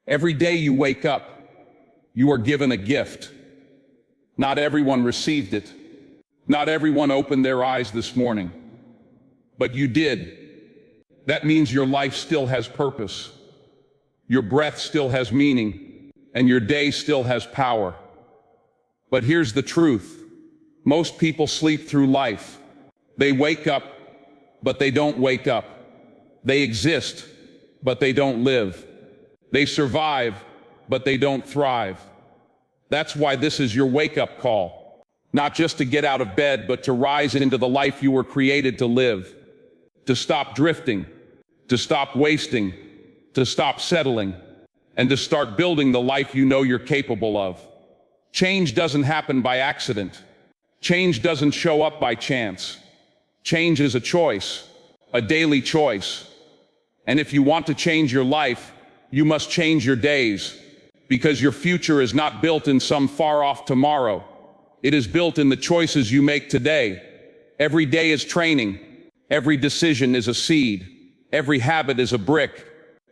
Every day you wake up, you are given a gift. Not everyone received it. Not everyone opened their eyes this morning. But you did. That means your life still has purpose. Your breath still has meaning, and your day still has power. But here's the truth. Most people sleep through life. They wake up, but they don't wake up. They exist, but they don't live. They survive, but they don't thrive. That's why this is your wake-up call. Not just to get out of bed, but to rise into the life you were created to live. To stop drifting, to stop wasting, to stop settling, and to start building the life you know you're capable of. Change doesn't happen by accident. Change doesn't show up by chance. Change is a choice, a daily choice. And if you want to change your life, you must change your days, because your future is not built in some far-off tomorrow. It is built in the choices you make today. Every day is training. Every decision is a seed. Every habit is a brick.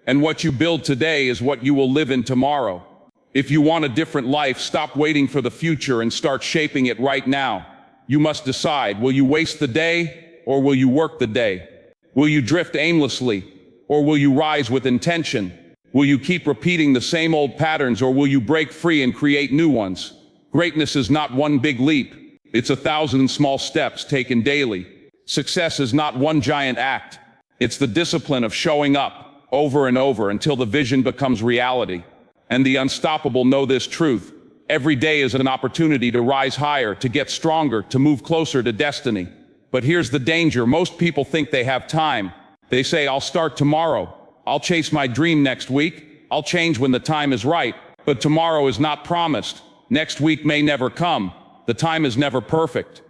And what you build today is what you will live in tomorrow. If you want a different life, stop waiting for the future and start shaping it right now. You must decide, will you waste the day or will you work the day? Will you drift aimlessly or will you rise with intention? Will you keep repeating the same old patterns or will you break free and create new ones? Greatness is not one big leap. It's 1,000 small steps taken daily. Success is not one giant act. It's the discipline of showing up over and over until the vision becomes reality. And the unstoppable know this truth. Every day is an opportunity to rise higher, to get stronger, to move closer to destiny. But here's the danger. Most people think they have time. They say, I'll start tomorrow. I'll chase my dream next week. I'll change when the time is right. But tomorrow is not promised. Next week may never come. The time is never perfect.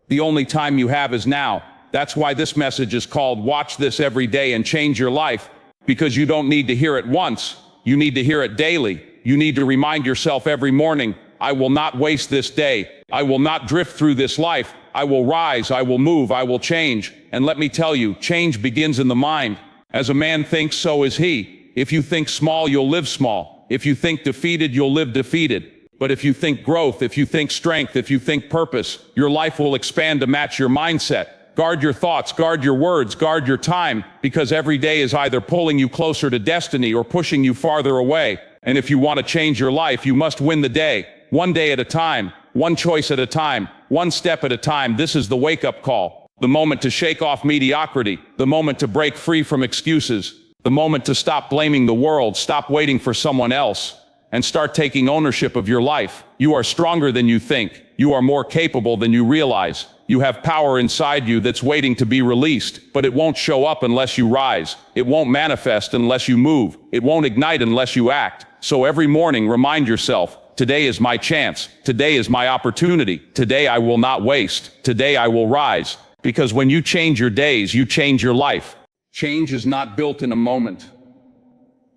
The only time you have is now. That's why this message is called Watch This Every Day and Change Your Life. Because you don't need to hear it once. You need to hear it daily. You need to remind yourself every morning, I will not waste this day. I will not drift through this life. I will rise. I will move. I will change. And let me tell you, change begins in the mind. As a man thinks, so is he. If you think small, you'll live small. If you think defeated, you'll live defeated. But if you think growth, if you think strength, if you think purpose, your life will expand to match your mindset. Guard your thoughts, guard your words, guard your time, because every day is either pulling you closer to destiny or pushing you farther away. And if you want to change your life, you must win the day. One day at a time, one choice at a time, one step at a time. This is the wake-up call. The moment to shake off mediocrity, the moment to break free from excuses, the moment to stop blaming the world, stop waiting for someone else, and start taking ownership of your life. You are stronger than you think. You are more capable than you realize. You have power inside you that's waiting to be released, but it won't show up unless you rise. It won't manifest unless you move. It won't ignite unless you act. So every morning, remind yourself, today is my chance. Today is my opportunity. Today I will not waste. Today I will rise. Because when you change your days, you change your life. Change is not built in a moment.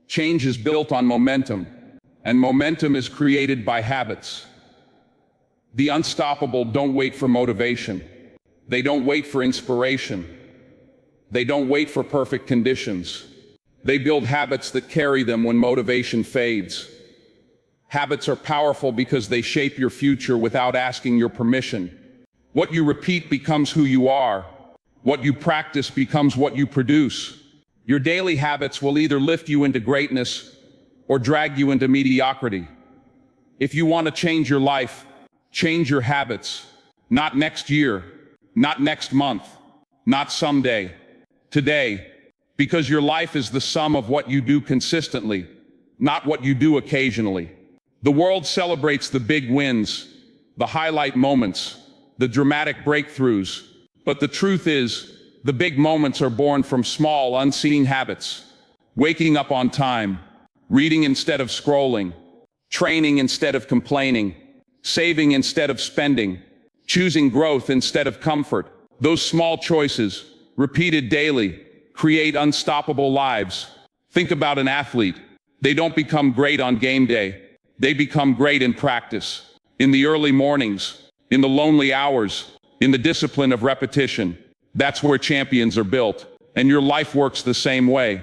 Change is built on momentum. And momentum is created by habits. The unstoppable don't wait for motivation. They don't wait for inspiration. They don't wait for perfect conditions. They build habits that carry them when motivation fades. Habits are powerful because they shape your future without asking your permission. What you repeat becomes who you are. What you practice becomes what you produce. Your daily habits will either lift you into greatness or drag you into mediocrity. If you want to change your life, change your habits. Not next year, not next month, not someday. Today, because your life is the sum of what you do consistently, not what you do occasionally. The world celebrates the big wins, the highlight moments, the dramatic breakthroughs. But the truth is, the big moments are born from small, unseen habits. Waking up on time, reading instead of scrolling, training instead of complaining, saving instead of spending, choosing growth instead of comfort. Those small choices, repeated daily, create unstoppable lives. Think about an athlete. They don't become great on game day. They become great in practice, in the early mornings, in the lonely hours, in the discipline of repetition. That's where champions are built. And your life works the same way.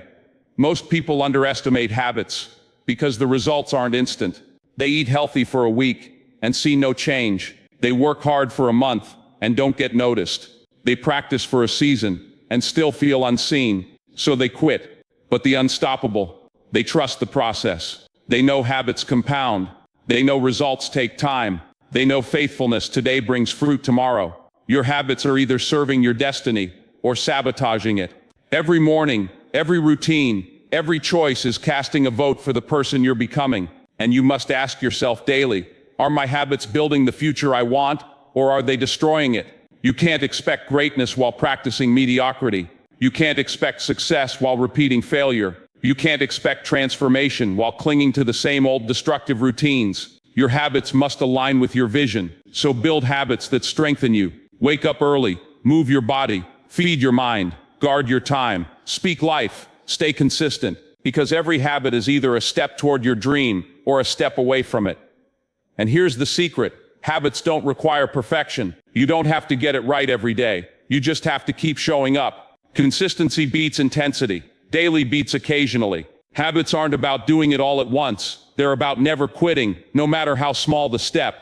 Most people underestimate habits. because the results aren't instant. They eat healthy for a week and see no change. They work hard for a month and don't get noticed. They practice for a season and still feel unseen, so they quit. But the unstoppable, they trust the process. They know habits compound. They know results take time. They know faithfulness today brings fruit tomorrow. Your habits are either serving your destiny or sabotaging it. Every morning, every routine, every choice is casting a vote for the person you're becoming. And you must ask yourself daily, are my habits building the future I want, or are they destroying it? You can't expect greatness while practicing mediocrity. You can't expect success while repeating failure. You can't expect transformation while clinging to the same old destructive routines. Your habits must align with your vision. So build habits that strengthen you. Wake up early, move your body, feed your mind, guard your time, speak life, stay consistent, because every habit is either a step toward your dream or a step away from it. And here's the secret. Habits don't require perfection. You don't have to get it right every day. You just have to keep showing up. Consistency beats intensity. Daily beats occasionally. Habits aren't about doing it all at once. They're about never quitting, no matter how small the step.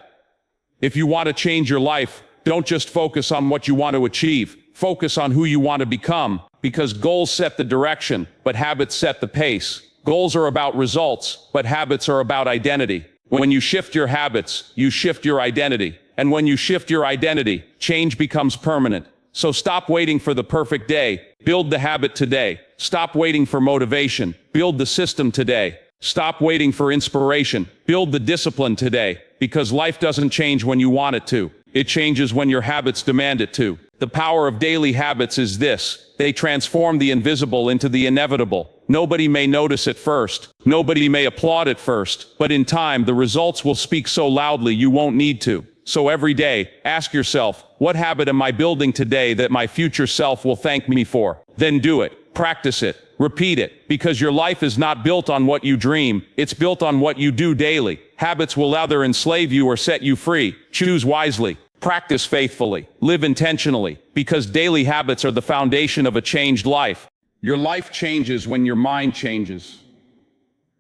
If you want to change your life, don't just focus on what you want to achieve. Focus on who you want to become, because goals set the direction, but habits set the pace. Goals are about results, but habits are about identity. When you shift your habits, you shift your identity. And when you shift your identity, change becomes permanent. So stop waiting for the perfect day. Build the habit today. Stop waiting for motivation. Build the system today. Stop waiting for inspiration. Build the discipline today. Because life doesn't change when you want it to. It changes when your habits demand it to. The power of daily habits is this. They transform the invisible into the inevitable. Nobody may notice at first. Nobody may applaud at first. But in time, the results will speak so loudly you won't need to. So every day, ask yourself, what habit am I building today that my future self will thank me for? Then do it. Practice it. Repeat it. Because your life is not built on what you dream. It's built on what you do daily. Habits will either enslave you or set you free. Choose wisely. Practice faithfully. Live intentionally. Because daily habits are the foundation of a changed life. Your life changes when your mind changes.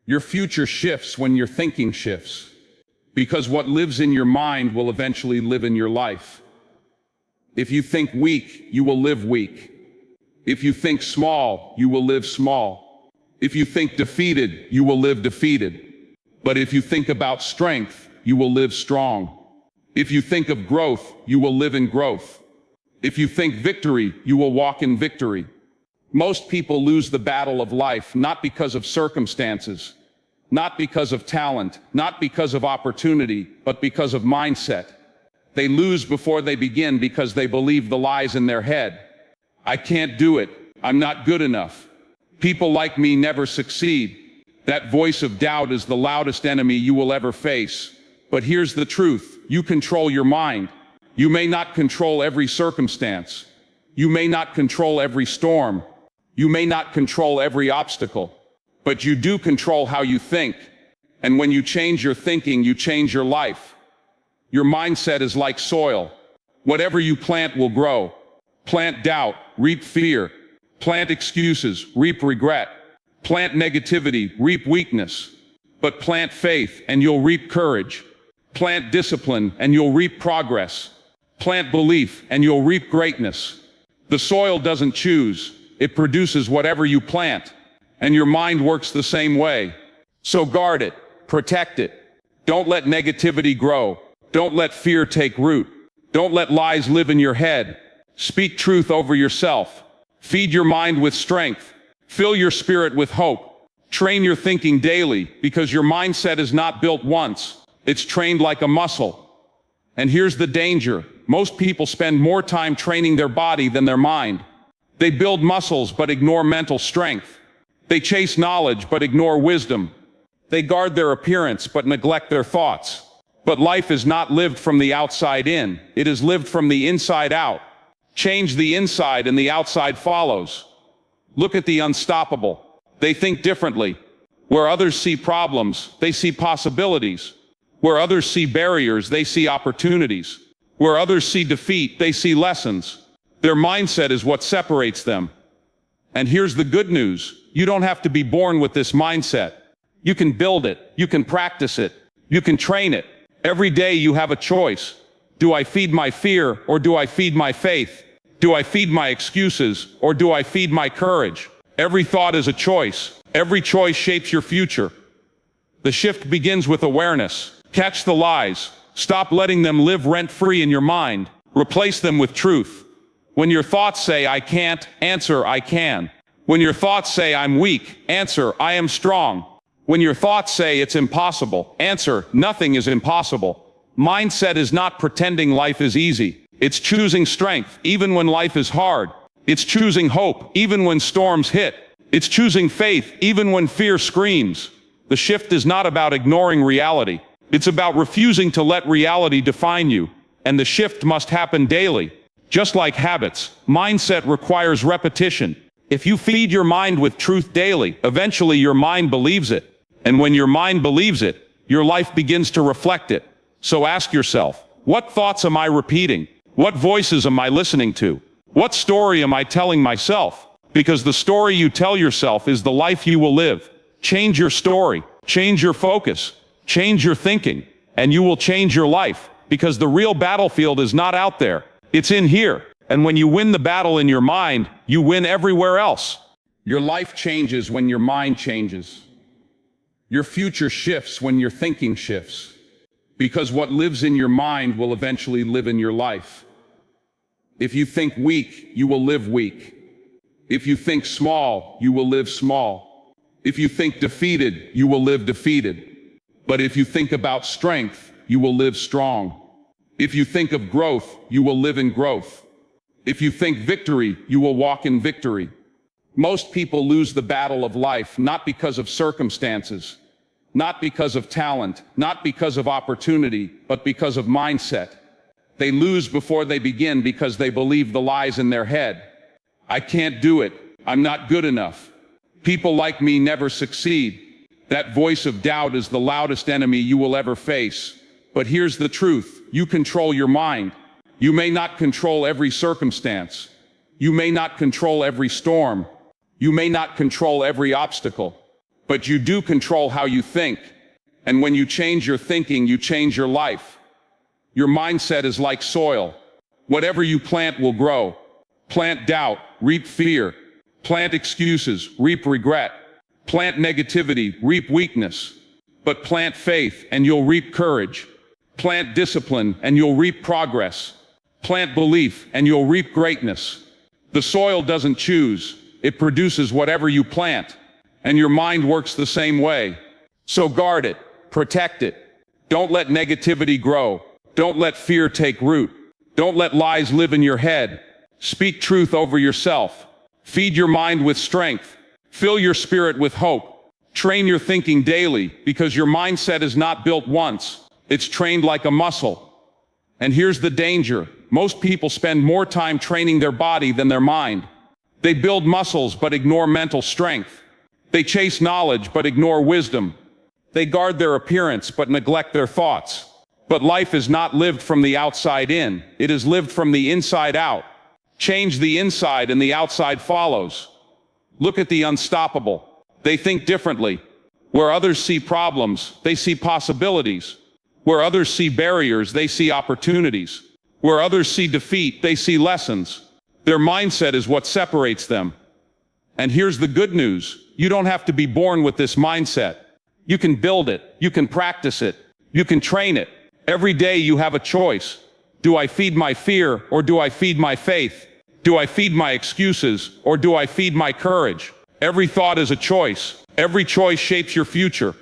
Your future shifts when your thinking shifts. Because what lives in your mind will eventually live in your life. If you think weak, you will live weak. If you think small, you will live small. If you think defeated, you will live defeated. But if you think about strength, you will live strong. If you think of growth, you will live in growth. If you think victory, you will walk in victory. Most people lose the battle of life not because of circumstances, not because of talent, not because of opportunity, but because of mindset. They lose before they begin because they believe the lies in their head. I can't do it. I'm not good enough. People like me never succeed. That voice of doubt is the loudest enemy you will ever face. But here's the truth. You control your mind. You may not control every circumstance. You may not control every storm. You may not control every obstacle. But you do control how you think. And when you change your thinking, you change your life. Your mindset is like soil. Whatever you plant will grow. Plant doubt, reap fear. Plant excuses, reap regret. Plant negativity, reap weakness. But plant faith, and you'll reap courage. Plant discipline, and you'll reap progress. Plant belief, and you'll reap greatness. The soil doesn't choose. It produces whatever you plant. And your mind works the same way. So guard it. Protect it. Don't let negativity grow. Don't let fear take root. Don't let lies live in your head. Speak truth over yourself. Feed your mind with strength. Fill your spirit with hope. Train your thinking daily, because your mindset is not built once. It's trained like a muscle. And here's the danger. Most people spend more time training their body than their mind. They build muscles but ignore mental strength. They chase knowledge but ignore wisdom. They guard their appearance but neglect their thoughts. But life is not lived from the outside in. It is lived from the inside out. Change the inside and the outside follows. Look at the unstoppable. They think differently. Where others see problems, they see possibilities. Where others see barriers, they see opportunities. Where others see defeat, they see lessons. Their mindset is what separates them. And here's the good news. You don't have to be born with this mindset. You can build it. You can practice it. You can train it. Every day you have a choice. Do I feed my fear or do I feed my faith? Do I feed my excuses or do I feed my courage? Every thought is a choice. Every choice shapes your future. The shift begins with awareness. Catch the lies. Stop letting them live rent-free in your mind. Replace them with truth. When your thoughts say, I can't, answer, I can. When your thoughts say, I'm weak, answer, I am strong. When your thoughts say it's impossible, answer, nothing is impossible. Mindset is not pretending life is easy. It's choosing strength, even when life is hard. It's choosing hope, even when storms hit. It's choosing faith, even when fear screams. The shift is not about ignoring reality. It's about refusing to let reality define you. And the shift must happen daily. Just like habits, mindset requires repetition. If you feed your mind with truth daily, eventually your mind believes it. And when your mind believes it, your life begins to reflect it. So ask yourself, what thoughts am I repeating? What voices am I listening to? What story am I telling myself? Because the story you tell yourself is the life you will live. Change your story, change your focus, change your thinking, and you will change your life. Because the real battlefield is not out there, it's in here. And when you win the battle in your mind, you win everywhere else. Your life changes when your mind changes. Your future shifts when your thinking shifts. Because what lives in your mind will eventually live in your life. If you think weak, you will live weak. If you think small, you will live small. If you think defeated, you will live defeated. But if you think about strength, you will live strong. If you think of growth, you will live in growth. If you think victory, you will walk in victory. Most people lose the battle of life not because of circumstances, not because of talent, not because of opportunity, but because of mindset. They lose before they begin because they believe the lies in their head. I can't do it. I'm not good enough. People like me never succeed. That voice of doubt is the loudest enemy you will ever face. But here's the truth. You control your mind. You may not control every circumstance. You may not control every storm. You may not control every obstacle. But you do control how you think. And when you change your thinking, you change your life. Your mindset is like soil. Whatever you plant will grow. Plant doubt, reap fear. Plant excuses, reap regret. Plant negativity, reap weakness. But plant faith, and you'll reap courage. Plant discipline, and you'll reap progress. Plant belief, and you'll reap greatness. The soil doesn't choose. It produces whatever you plant. And your mind works the same way. So guard it. Protect it. Don't let negativity grow. Don't let fear take root. Don't let lies live in your head. Speak truth over yourself. Feed your mind with strength. Fill your spirit with hope. Train your thinking daily, because your mindset is not built once. It's trained like a muscle. And here's the danger. Most people spend more time training their body than their mind. They build muscles but ignore mental strength. They chase knowledge but ignore wisdom. They guard their appearance but neglect their thoughts. But life is not lived from the outside in. It is lived from the inside out. Change the inside and the outside follows. Look at the unstoppable. They think differently. Where others see problems, they see possibilities. Where others see barriers, they see opportunities. Where others see defeat, they see lessons. Their mindset is what separates them. And here's the good news. You don't have to be born with this mindset. You can build it. You can practice it. You can train it. Every day you have a choice. Do I feed my fear or do I feed my faith? Do I feed my excuses or do I feed my courage? Every thought is a choice. Every choice shapes your future.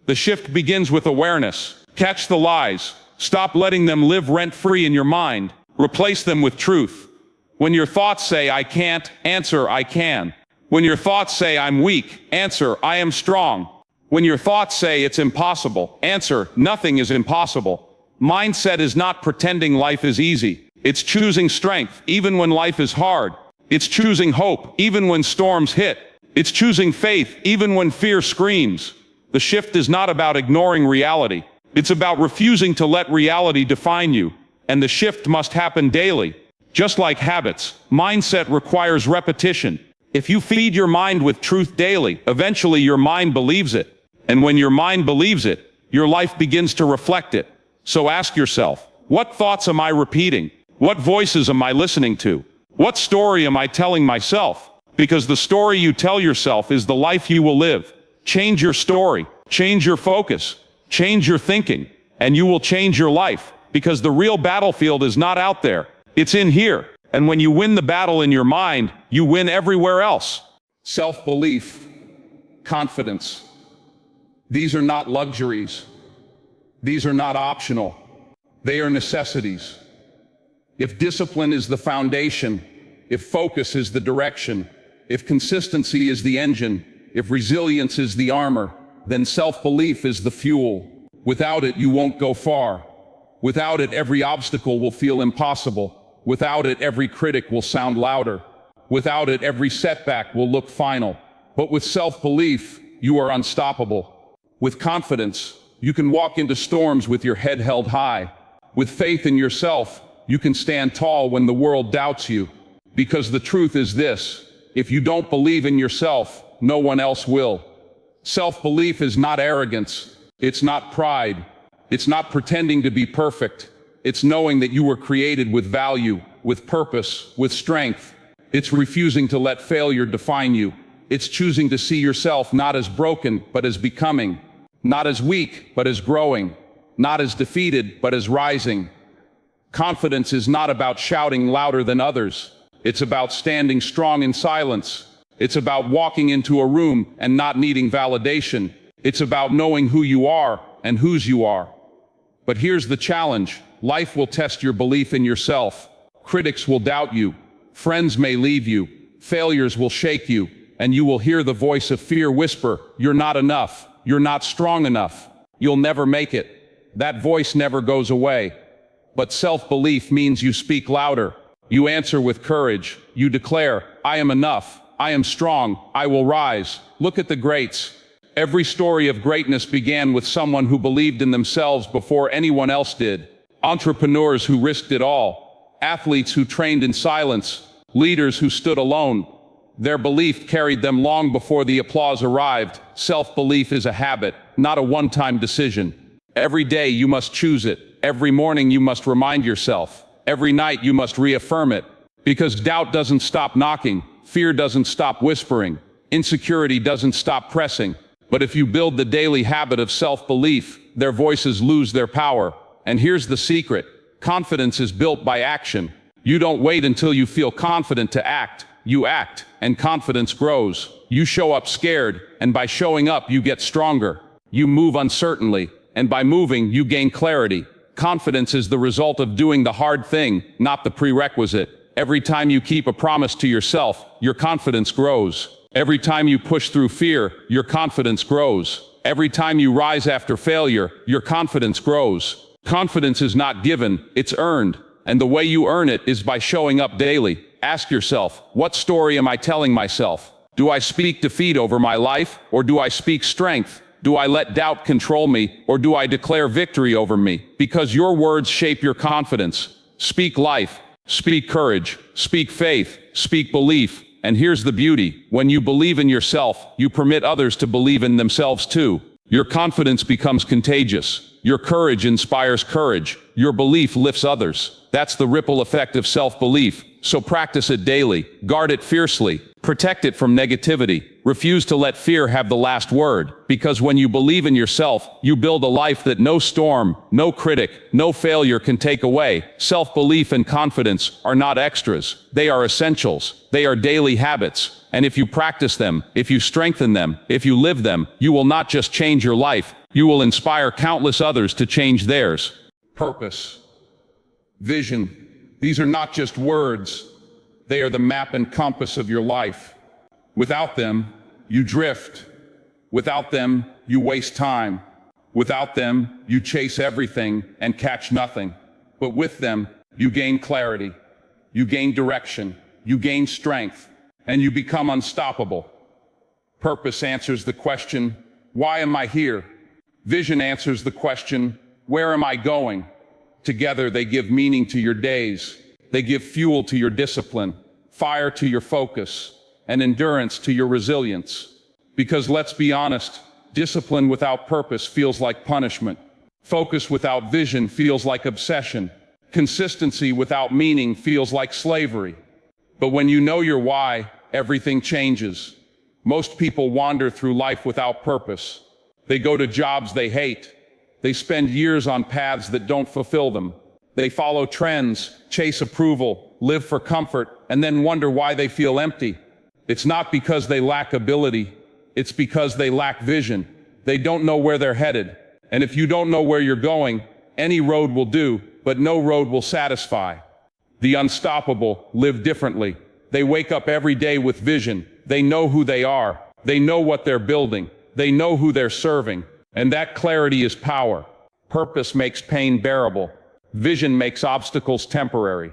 The shift begins with awareness. Catch the lies. Stop letting them live rent-free in your mind. Replace them with truth. When your thoughts say, I can't, answer, I can. When your thoughts say, I'm weak, answer, I am strong. When your thoughts say it's impossible, answer, nothing is impossible. Mindset is not pretending life is easy. It's choosing strength, even when life is hard. It's choosing hope, even when storms hit. It's choosing faith, even when fear screams. The shift is not about ignoring reality. It's about refusing to let reality define you. And the shift must happen daily. Just like habits, mindset requires repetition. If you feed your mind with truth daily, eventually your mind believes it. And when your mind believes it, your life begins to reflect it. So ask yourself, what thoughts am I repeating? What voices am I listening to? What story am I telling myself? Because the story you tell yourself is the life you will live. Change your story, change your focus, change your thinking, and you will change your life. Because the real battlefield is not out there, it's in here. And when you win the battle in your mind, you win everywhere else. Self-belief, confidence. These are not luxuries. These are not optional. They are necessities. If discipline is the foundation, if focus is the direction, if consistency is the engine, if resilience is the armor, then self-belief is the fuel. Without it, you won't go far. Without it, every obstacle will feel impossible. Without it, every critic will sound louder. Without it, every setback will look final. But with self-belief, you are unstoppable. With confidence, you can walk into storms with your head held high. With faith in yourself, you can stand tall when the world doubts you. Because the truth is this: if you don't believe in yourself, no one else will. Self-belief is not arrogance. It's not pride. It's not pretending to be perfect. It's knowing that you were created with value, with purpose, with strength. It's refusing to let failure define you. It's choosing to see yourself not as broken, but as becoming. Not as weak, but as growing. Not as defeated, but as rising. Confidence is not about shouting louder than others. It's about standing strong in silence. It's about walking into a room and not needing validation. It's about knowing who you are and whose you are. But here's the challenge. Life will test your belief in yourself. Critics will doubt you. Friends may leave you. Failures will shake you. And you will hear the voice of fear whisper, "You're not enough. You're not strong enough. You'll never make it." That voice never goes away. But self-belief means you speak louder. You answer with courage. You declare, "I am enough. I am strong. I will rise." Look at the greats. Every story of greatness began with someone who believed in themselves before anyone else did. Entrepreneurs who risked it all. Athletes who trained in silence. Leaders who stood alone. Their belief carried them long before the applause arrived. Self-belief is a habit, not a one-time decision. Every day you must choose it. Every morning you must remind yourself. Every night you must reaffirm it. Because doubt doesn't stop knocking. Fear doesn't stop whispering. Insecurity doesn't stop pressing. But if you build the daily habit of self-belief, their voices lose their power. And here's the secret. Confidence is built by action. You don't wait until you feel confident to act. You act, and confidence grows. You show up scared, and by showing up you get stronger. You move uncertainly, and by moving you gain clarity. Confidence is the result of doing the hard thing, not the prerequisite. Every time you keep a promise to yourself, your confidence grows. Every time you push through fear, your confidence grows. Every time you rise after failure, your confidence grows. Confidence is not given, it's earned. And the way you earn it is by showing up daily. Ask yourself, what story am I telling myself? Do I speak defeat over my life, or do I speak strength? Do I let doubt control me, or do I declare victory over me? Because your words shape your confidence. Speak life, speak courage, speak faith, speak belief. And here's the beauty. When you believe in yourself, you permit others to believe in themselves too. Your confidence becomes contagious. Your courage inspires courage. Your belief lifts others. That's the ripple effect of self-belief. So practice it daily. Guard it fiercely. Protect it from negativity. Refuse to let fear have the last word. Because when you believe in yourself, you build a life that no storm, no critic, no failure can take away. Self-belief and confidence are not extras. They are essentials. They are daily habits. And if you practice them, if you strengthen them, if you live them, you will not just change your life, you will inspire countless others to change theirs. Purpose. Vision. These are not just words. They are the map and compass of your life. Without them, you drift. Without them, you waste time. Without them, you chase everything and catch nothing. But with them, you gain clarity. You gain direction. You gain strength. And you become unstoppable. Purpose answers the question, why am I here? Vision answers the question, where am I going? Together they give meaning to your days. They give fuel to your discipline, fire to your focus, and endurance to your resilience. Because let's be honest, Discipline without purpose feels like punishment. Focus without vision feels like obsession. Consistency without meaning feels like slavery. But when you know your why, everything changes. Most people wander through life without purpose. They go to jobs they hate. They spend years on paths that don't fulfill them. They follow trends, chase approval, live for comfort, and then wonder why they feel empty. It's not because they lack ability. It's because they lack vision. They don't know where they're headed. And if you don't know where you're going, any road will do, but no road will satisfy. The unstoppable live differently. They wake up every day with vision. They know who they are. They know what they're building. They know who they're serving. And that clarity is power. Purpose makes pain bearable. Vision makes obstacles temporary.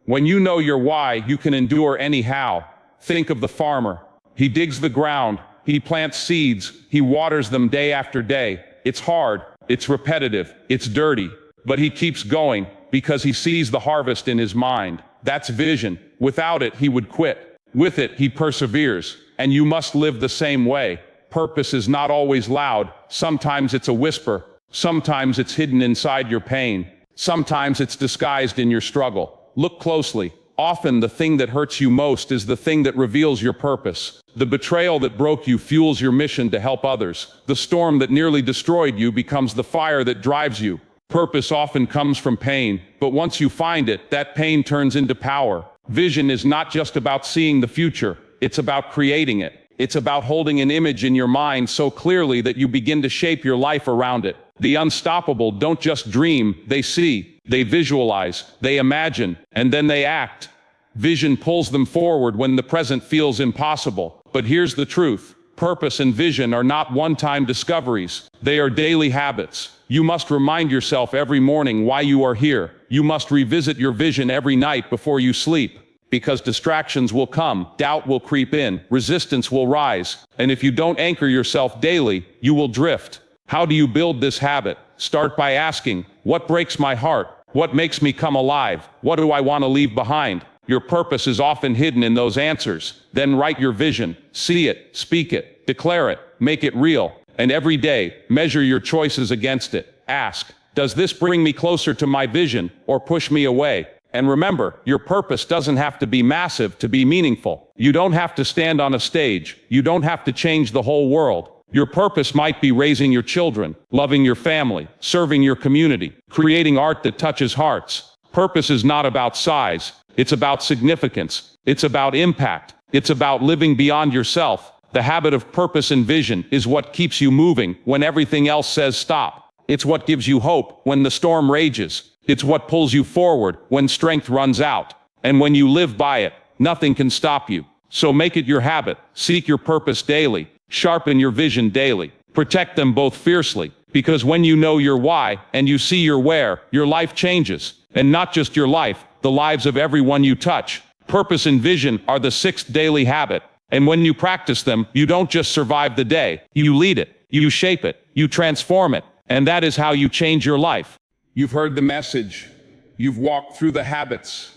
When you know your why, you can endure anyhow. Think of the farmer. He digs the ground. He plants seeds. He waters them day after day. It's hard. It's repetitive. It's dirty. But he keeps going because he sees the harvest in his mind. That's vision. Without it, he would quit. With it, he perseveres. And you must live the same way. Purpose is not always loud. Sometimes it's a whisper. Sometimes it's hidden inside your pain. Sometimes it's disguised in your struggle. Look closely. Often the thing that hurts you most is the thing that reveals your purpose. The betrayal that broke you fuels your mission to help others. The storm that nearly destroyed you becomes the fire that drives you. Purpose often comes from pain, but once you find it, that pain turns into power. Vision is not just about seeing the future. It's about creating it. It's about holding an image in your mind so clearly that you begin to shape your life around it. The unstoppable don't just dream, they see, they visualize, they imagine, and then they act. Vision pulls them forward when the present feels impossible. But here's the truth. Purpose and vision are not one-time discoveries. They are daily habits. You must remind yourself every morning why you are here. You must revisit your vision every night before you sleep. Because distractions will come, doubt will creep in, resistance will rise. And if you don't anchor yourself daily, you will drift. How do you build this habit? Start by asking, what breaks my heart? What makes me come alive? What do I want to leave behind? Your purpose is often hidden in those answers. Then write your vision, see it, speak it, declare it, make it real. And every day, measure your choices against it. Ask, does this bring me closer to my vision or push me away? And remember, your purpose doesn't have to be massive to be meaningful. You don't have to stand on a stage. You don't have to change the whole world. Your purpose might be raising your children, loving your family, serving your community, creating art that touches hearts. Purpose is not about size. It's about significance. It's about impact. It's about living beyond yourself. The habit of purpose and vision is what keeps you moving when everything else says stop. It's what gives you hope when the storm rages. It's what pulls you forward when strength runs out. And when you live by it, nothing can stop you. So make it your habit. Seek your purpose daily. Sharpen your vision daily. Protect them both fiercely. Because when you know your why and you see your where, your life changes. And not just your life, the lives of everyone you touch. Purpose and vision are the sixth daily habit. And when you practice them, you don't just survive the day. You lead it. You shape it. You transform it. And that is how you change your life. You've heard the message. You've walked through the habits.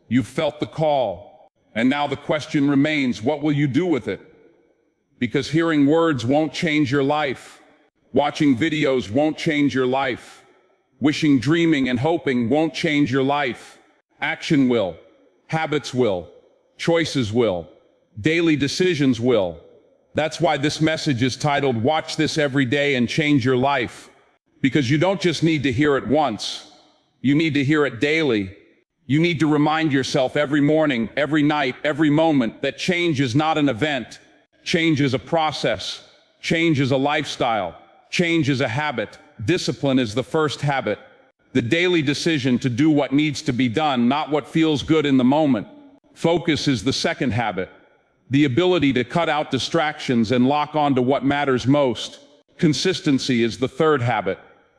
You've felt the call. And now the question remains, what will you do with it? Because hearing words won't change your life. Watching videos won't change your life. Wishing, dreaming, and hoping won't change your life. Action will. Habits will. Choices will. Daily decisions will. That's why this message is titled, Watch This Every Day and Change Your Life. Because you don't just need to hear it once. You need to hear it daily. You need to remind yourself every morning, every night, every moment that change is not an event. Change is a process. Change is a lifestyle. Change is a habit. Discipline is the first habit. The daily decision to do what needs to be done, not what feels good in the moment. Focus is the second habit. The ability to cut out distractions and lock on to what matters most. Consistency is the third habit.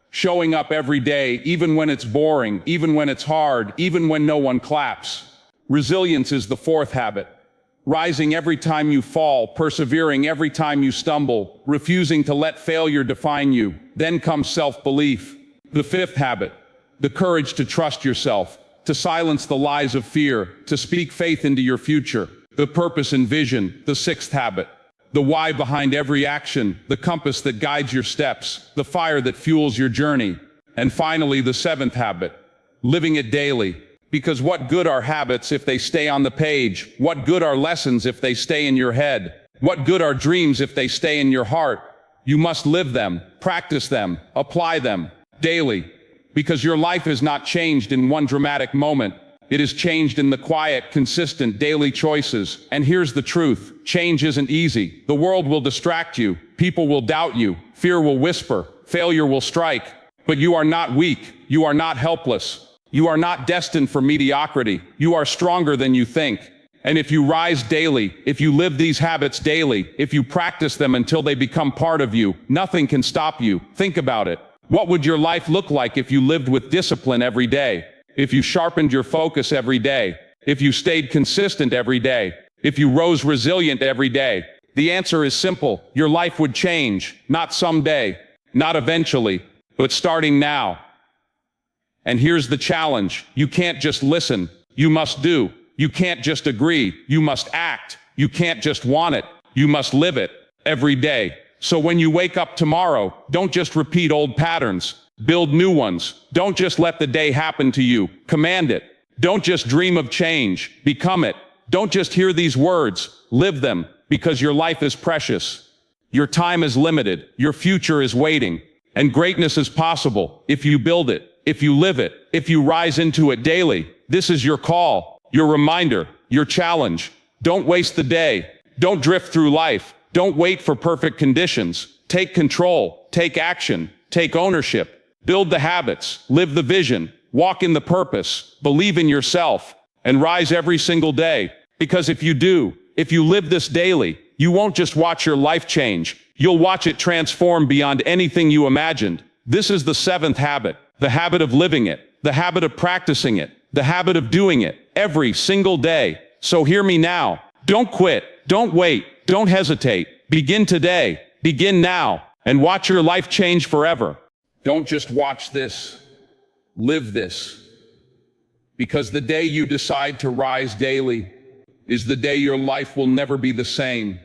Showing up every day, even when it's boring, even when it's hard, even when no one claps. Resilience is the fourth habit. Rising every time you fall, persevering every time you stumble, refusing to let failure define you. Then comes self-belief. The fifth habit. The courage to trust yourself, to silence the lies of fear, to speak faith into your future. The purpose and vision, the sixth habit. The why behind every action, the compass that guides your steps, the fire that fuels your journey. And finally, the seventh habit, living it daily. Because what good are habits if they stay on the page? What good are lessons if they stay in your head? What good are dreams if they stay in your heart? You must live them, practice them, apply them daily. Because your life is not changed in one dramatic moment. It is changed in the quiet, consistent, daily choices. And here's the truth. Change isn't easy. The world will distract you. People will doubt you. Fear will whisper. Failure will strike. But you are not weak. You are not helpless. You are not destined for mediocrity. You are stronger than you think. And if you rise daily, if you live these habits daily, if you practice them until they become part of you, nothing can stop you. Think about it. What would your life look like if you lived with discipline every day? If you sharpened your focus every day? If you stayed consistent every day? If you rose resilient every day? The answer is simple. Your life would change. Not someday, not eventually, but starting now. And here's the challenge. You can't just listen. You must do. You can't just agree. You must act. You can't just want it. You must live it every day. So when you wake up tomorrow, don't just repeat old patterns. Build new ones. Don't just let the day happen to you. Command it. Don't just dream of change. Become it. Don't just hear these words. Live them, because your life is precious. Your time is limited. Your future is waiting. And greatness is possible if you build it, if you live it, if you rise into it daily. This is your call, your reminder, your challenge. Don't waste the day. Don't drift through life. Don't wait for perfect conditions. Take control. Take action. Take ownership. Build the habits, live the vision, walk in the purpose, believe in yourself, and rise every single day. Because if you do, if you live this daily, you won't just watch your life change. You'll watch it transform beyond anything you imagined. This is the seventh habit, the habit of living it, the habit of practicing it, the habit of doing it every single day. So hear me now. Don't quit. Don't wait. Don't hesitate. Begin today. Begin now. And watch your life change forever. Don't just watch this, live this. Because the day you decide to rise daily is the day your life will never be the same.